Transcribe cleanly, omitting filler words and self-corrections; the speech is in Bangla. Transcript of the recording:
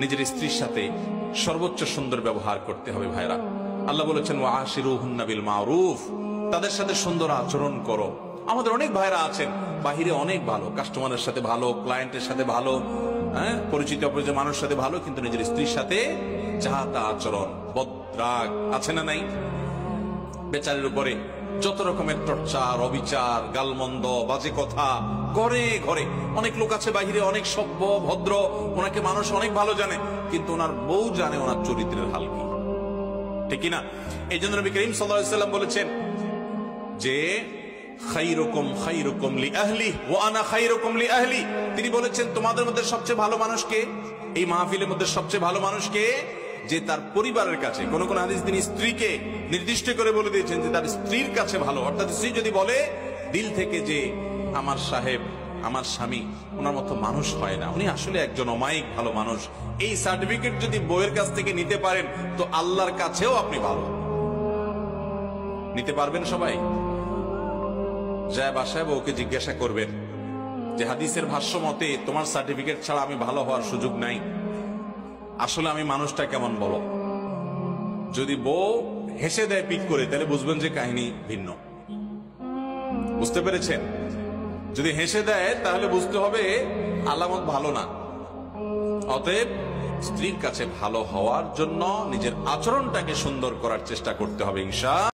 নিজের স্ত্রীর সাথে সর্বোচ্চ সুন্দর ব্যবহার করতে হবে ভাইরা। আল্লাহ বলেছেন ওয়াশিরুহুন্না বিল মারুফ, তাদের সাথে সুন্দর আচরণ করো। আমাদের অনেক ভাইরা আছেন বাহিরে অনেক ভালো, কাস্টমারের সাথে ভালো, ক্লায়েন্টের সাথে ভালো, পরিচিত অপরিচিত মানুষের সাথে ভালো, কিন্তু নিজের স্ত্রীর সাথে যা তা আচরণ, বদরাগ আছে না নাই? বেচারের উপরে যত রকমের টর্চার, অবিচার, গালমন্দ, বাজে কথা ঘরে ঘরে। অনেক লোক আছে বাহিরে অনেক সভ্য ভদ্র, ওনাকে মানুষ অনেক ভালো জানে, কিন্তু ওনার বউ জানে ওনার চরিত্রের হাল কি, ঠিক কিনা? এই জন্য নবী করিম সাল্লাল্লাহু আলাইহি ওয়াসাল্লাম বলেছেন যে খায়রুকুম খায়রুকুম লিআহলিহি ওয়া আনা খায়রুকুম লিআহলি। তিনি বলেছেন তোমাদের মধ্যে সবচেয়ে ভালো মানুষ কে? এই মাহফিলের মধ্যে সবচেয়ে ভালো মানুষ কে? যে তার পরিবারের কাছে, কোন কোন হাদিস তিনি স্ত্রীকে নির্দিষ্ট করে বলে দিয়েছেন যে তার স্ত্রীর কাছে ভালো। অর্থাৎ স্ত্রী যদি বলে দিল থেকে যে আমার সাহেব, আমার স্বামী ওনার মতো মানুষ হয় না, উনি আসলে একজন অমায়িক ভালো মানুষ, এই সার্টিফিকেট যদি বউয়ের কাছ থেকে নিতে পারেন তো আল্লাহর কাছেও আপনি ভালো। নিতে পারবেন সবাই? যায় বাসায় বউকে জিজ্ঞাসা করবেন যে হাদিসের ভাষ্য মতে তোমার সার্টিফিকেট ছাড়া আমি ভালো হওয়ার সুযোগ নাই, আসলে আমি মানুষটা কেমন বলো। যদি বউ হেসে দেয় পিক করে, তাহলে বুঝবেন যে কাহিনী ভিন্ন। বুঝতে পেরেছেন? যদি হেসে দেয় তাহলে বুঝতে হবে আলামত ভালো না। অতএব স্ত্রীর কাছে ভালো হওয়ার জন্য নিজের আচরণটাকে সুন্দর করার চেষ্টা করতে হবে ইনশাআল্লাহ।